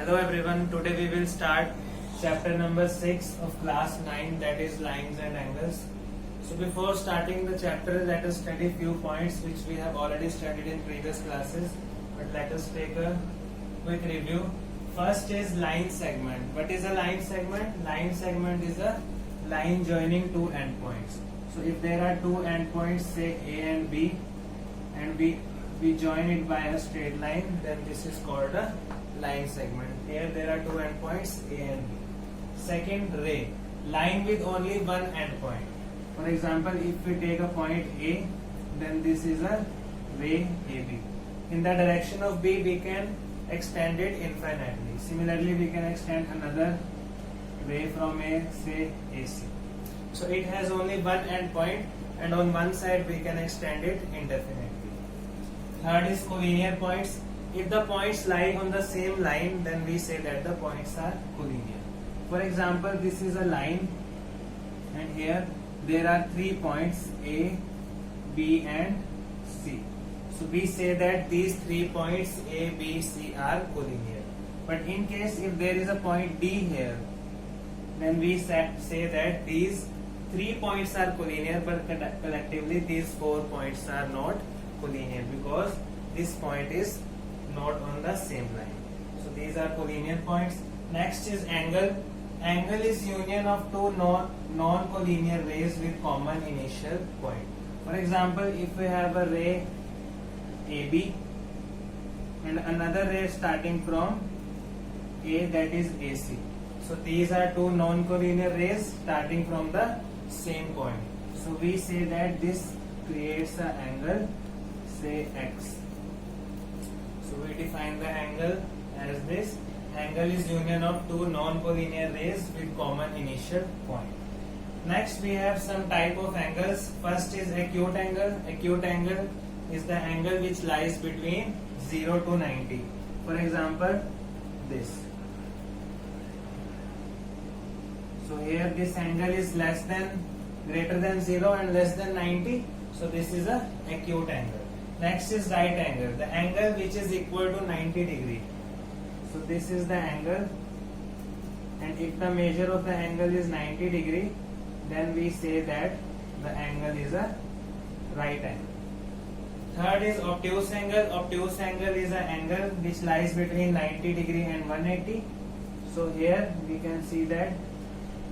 Hello everyone, today we will start chapter number 6 of class 9, that is lines and angles. So before starting the chapter, let us study few points which we have already studied in previous classes, but let us take a quick review. First is line segment. What is a line segment? Line segment is a line joining two endpoints. So if there are two endpoints, say A and B, and we join it by a straight line, then this is called a line segment. Here there are two endpoints A and B. Second, ray, line with only one endpoint. For example, if we take a point A, then this is a ray AB. In the direction of B, we can extend it infinitely. Similarly, we can extend another ray from A, say AC. So it has only one endpoint, and on one side we can extend it indefinitely. Third is collinear points. If the points lie on the same line, then we say that the points are collinear. For example, this is a line, and here there are 3 points A, B and C. So we say that these 3 points A, B, C are collinear. But in case if there is a point D here, then we say that these 3 points are collinear, but collectively these 4 points are not collinear because this point is not on the same line. So these are collinear points. Next is angle. Angle is union of two non-collinear rays with common initial point. For example, if we have a ray AB and another ray starting from A, that is AC. So these are two non-collinear rays starting from the same point. So we say that this creates an angle, say X. So we define the angle as this. Angle is union of two non-collinear rays with common initial point. Next we have some type of angles. First is acute angle. Acute angle is the angle which lies between 0 to 90. For example, this. So here this angle is greater than 0 and less than 90. So this is a acute angle. Next is right angle. The angle which is equal to 90 degree. So this is the angle, and if the measure of the angle is 90 degree, then we say that the angle is a right angle. Third is obtuse angle. Obtuse angle is an angle which lies between 90 degree and 180. So here we can see that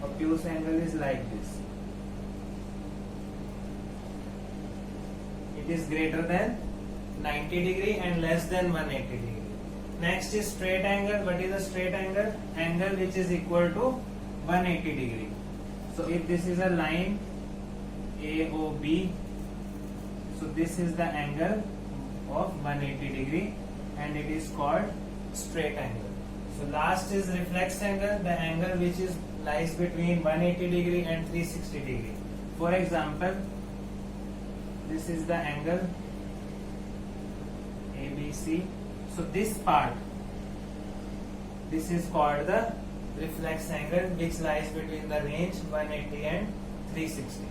obtuse angle is like this. It is greater than 90 degree and less than 180 degree. Next is straight angle. What is a straight angle? Angle which is equal to 180 degree. So if this is a line AOB, so this is the angle of 180 degree and it is called straight angle. So last is reflex angle, the angle which lies between 180 degree and 360 degree. For example, this is the angle ABC. So this part, this is called the reflex angle which lies between the range 180 and 360.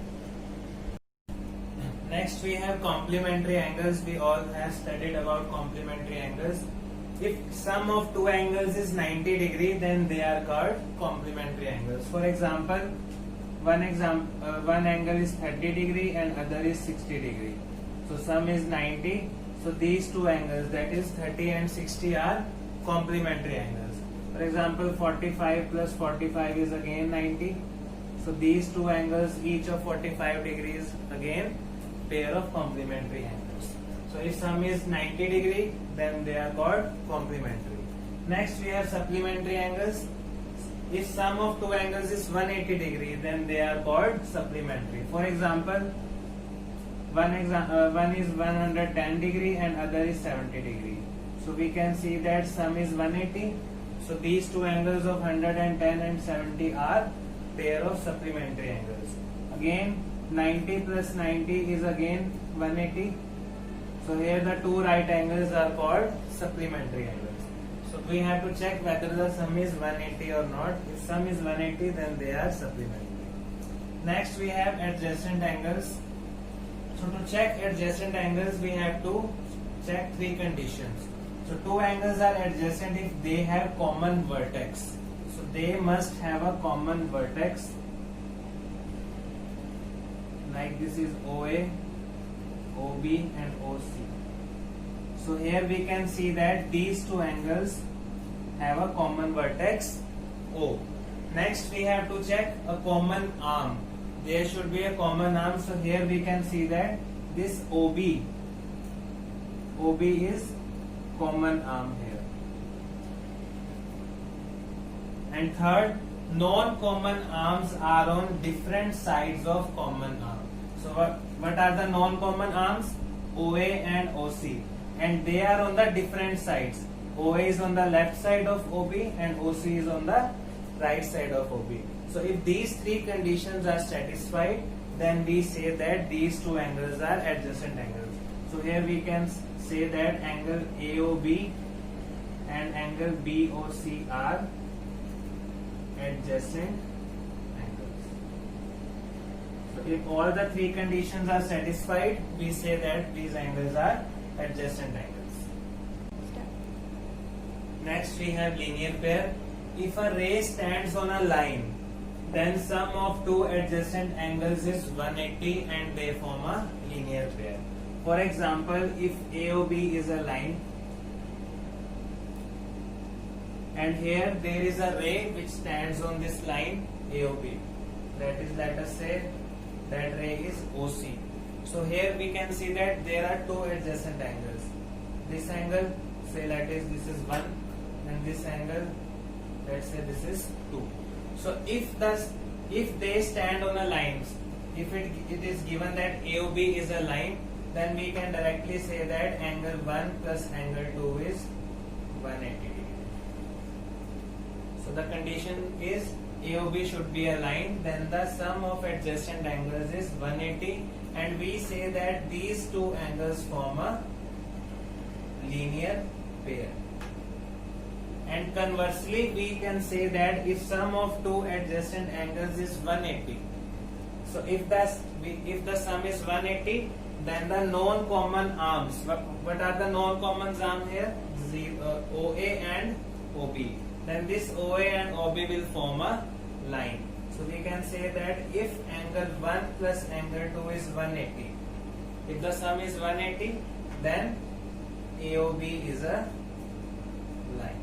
Next we have complementary angles. We all have studied about complementary angles. If sum of two angles is 90 degree, then they are called complementary angles. For example, one angle is 30 degree and other is 60 degree. So sum is 90. So these two angles, that is 30 and 60, are complementary angles. For example, 45 plus 45 is again 90. So these two angles, each of 45 degrees, again pair of complementary angles. So if sum is 90 degree, then they are called complementary. Next we have supplementary angles. If sum of two angles is 180 degree, then they are called supplementary. For example, one is 110 degree and other is 70 degree. So we can see that sum is 180. So these two angles of 110 and 70 are pair of supplementary angles. Again, 90 plus 90 is again 180. So here the two right angles are called supplementary angles. So we have to check whether the sum is 180 or not. If sum is 180, then they are supplementary. Next we have adjacent angles. So to check adjacent angles, we have to check three conditions. So two angles are adjacent if they have common vertex. So they must have a common vertex. Like this is OA, OB and OC. So here we can see that these two angles have a common vertex O. Next we have to check a common arm. There should be a common arm. So here we can see that this OB is common arm here. And third, non-common arms are on different sides of common arm. So what are the non-common arms? OA and OC. And they are on the different sides. OA is on the left side of OB and OC is on the right side of OB. So if these three conditions are satisfied, then we say that these two angles are adjacent angles. So here we can say that angle AOB and angle BOC are adjacent angles. So if all the three conditions are satisfied, we say that these angles are adjacent angles. Next we have linear pair. If a ray stands on a line, then sum of two adjacent angles is 180 and they form a linear pair. For example, if AOB is a line and here there is a ray which stands on this line AOB, that is, let us say that ray is OC. So here we can see that there are two adjacent angles. This angle, say let us this is 1 and this angle, let's say this is 2. So if they stand on a line, if it is given that AOB is a line, then we can directly say that angle 1 plus angle 2 is 180 degree. So the condition is AOB should be a line, then the sum of adjacent angles is 180 and we say that these two angles form a linear pair. And conversely, we can say that if sum of two adjacent angles is 180, so if the sum is 180, then the non-common arms, what are the non-common arms here? OA and OB. Then this OA and OB will form a line. So we can say that if angle 1 plus angle 2 is 180, if the sum is 180, then AOB is a line.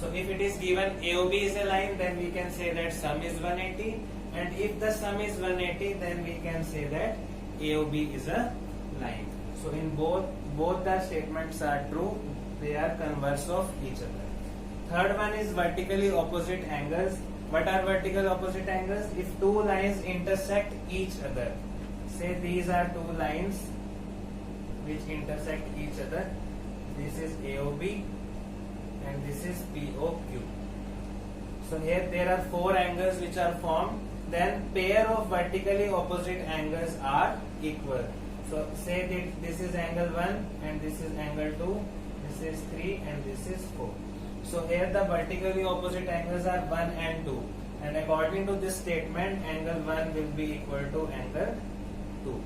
So if it is given AOB is a line, then we can say that sum is 180, and if the sum is 180, then we can say that AOB is a line. So in both the statements are true, they are converse of each other. Third one is vertically opposite angles. What are vertical opposite angles? If two lines intersect each other, say these are two lines which intersect each other, this is AOB and this is POQ. So here there are four angles which are formed, then pair of vertically opposite angles are equal. So say that this is angle 1 and this is angle 2, this is 3 and this is 4. So here the vertically opposite angles are 1 and 2, and according to this statement angle 1 will be equal to angle 2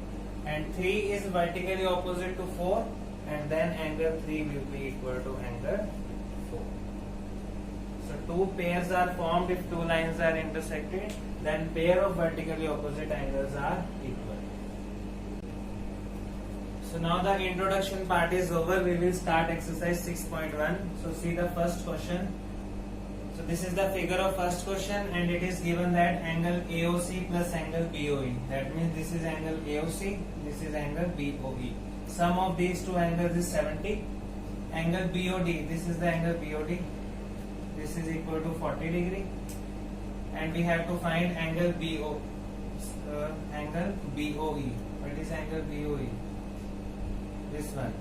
and 3 is vertically opposite to 4 and then angle 3 will be equal to angle 4. So two pairs are formed if two lines are intersected, then pair of vertically opposite angles are equal. So now the introduction part is over. We will start exercise 6.1. So see the first question. So this is the figure of first question and it is given that angle AOC plus angle BOE. That means this is angle AOC, this is angle BOE. Sum of these two angles is 70. Angle BOD, this is the angle BOD. This is equal to 40 degree. And we have to find angle BOE. What is angle BOE? This one,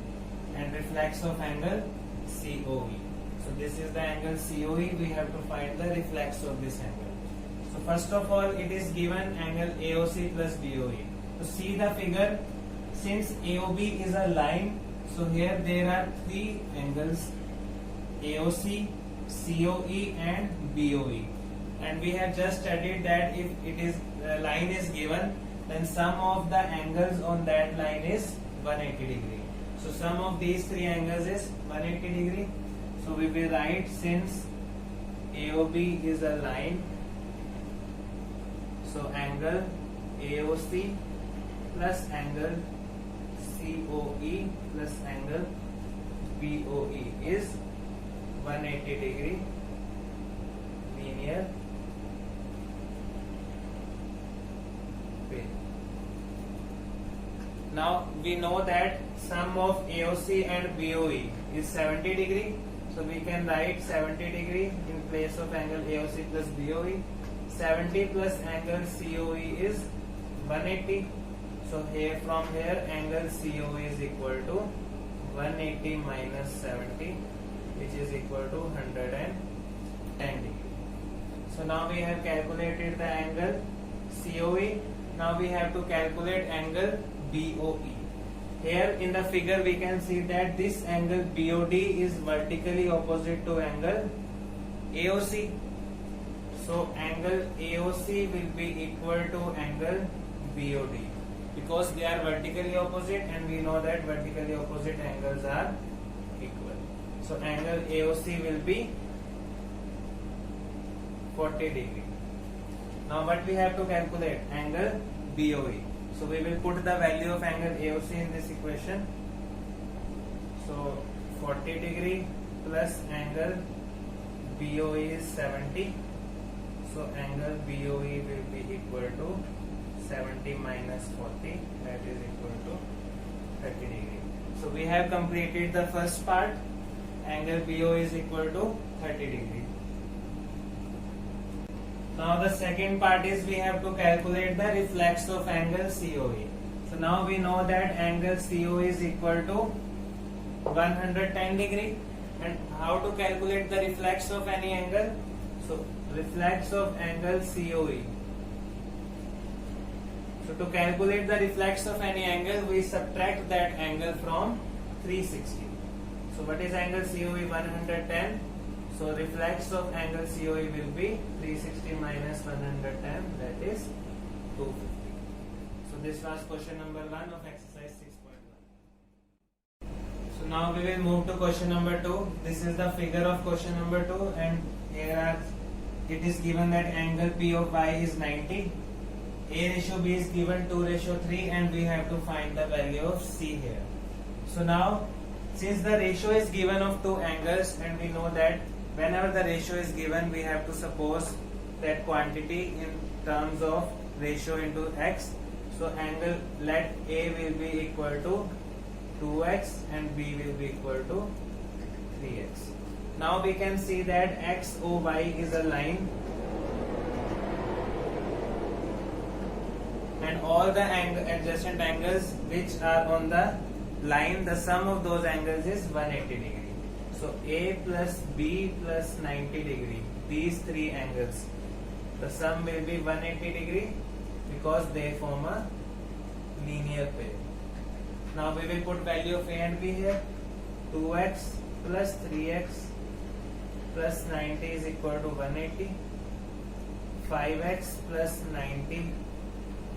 and reflex of angle COE. So this is the angle COE. We have to find the reflex of this angle. So first of all, it is given angle AOC plus BOE. So see the figure. Since AOB is a line, so here there are three angles: AOC, COE, and BOE. And we have just studied that if it is line is given, then sum of the angles on that line is 180 degree. So sum of these three angles is 180 degree. So we will write, since AOB is a line, so angle AOC plus angle COE plus angle BOE is 180 degree linear plane. Now we know that sum of AOC and BOE is 70 degree. So we can write 70 degree in place of angle AOC plus BOE. 70 plus angle COE is 180. So here, from here, angle COE is equal to 180 minus 70, which is equal to 110 degree. So now we have calculated the angle COE. Now we have to calculate angle BOE. Here in the figure we can see that this angle BOD is vertically opposite to angle AOC. So angle AOC will be equal to angle BOD because they are vertically opposite, and we know that vertically opposite angles are equal. So angle AOC will be 40 degree. Now what we have to calculate? Angle BOE. So we will put the value of angle AOC in this equation. So 40 degree plus angle BOE is 70. So angle BOE will be equal to 70 minus 40, that is equal to 30 degree. So we have completed the first part. Angle BOE is equal to 30 degree. Now the second part is we have to calculate the reflex of angle COE. So now we know that angle COE is equal to 110 degree. And how to calculate the reflex of any angle? So reflex of angle COE. So to calculate the reflex of any angle, we subtract that angle from 360. So what is angle COE? 110. So reflex of angle COE will be 360 minus 110, that is 250. So this was question number 1 of exercise 6.1. So now we will move to question number 2. This is the figure of question number 2, and here it is given that angle P of Y is 90. A ratio B is given 2:3, and we have to find the value of C here. So now, since the ratio is given of two angles, and we know that whenever the ratio is given, we have to suppose that quantity in terms of ratio into x. So angle, let A will be equal to 2x and B will be equal to 3x. Now we can see that XOY is a line, and all the adjacent angles which are on the line, the sum of those angles is 180 degree. So A plus B plus 90 degree, these three angles, the sum will be 180 degree because they form a linear pair. Now we will put value of A and B here. 2x plus 3x plus 90 is equal to 180. 5x plus 90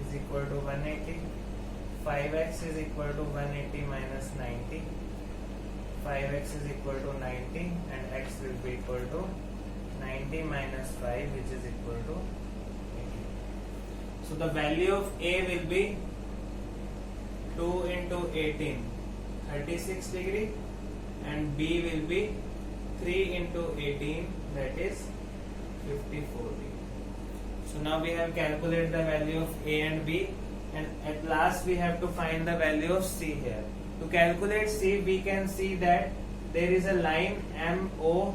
is equal to 180. 5x is equal to 180 minus 90. 5x is equal to 90, and x will be equal to 90 minus 5, which is equal to 80. So the value of A will be 2 into 18, 36 degree, and B will be 3 into 18, that is 54 degree. So now we have calculated the value of A and B, and at last we have to find the value of C here. To calculate C, we can see that there is a line MON.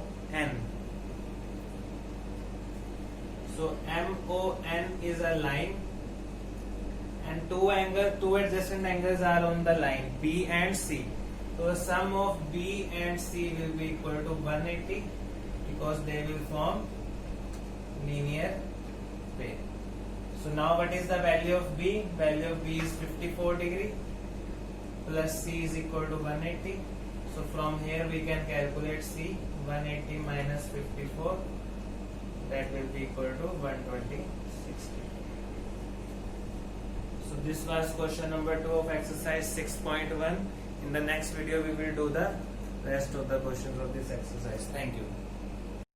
So MON is a line, and two adjacent angles are on the line, B and C. So the sum of B and C will be equal to 180 because they will form linear pair. So now what is the value of B? Value of B is 54 degree plus C is equal to 180. So from here we can calculate C. 180 minus 54, that will be equal to 126. So this was question number 2 of exercise 6.1. In the next video, we will do the rest of the questions of this exercise. Thank you.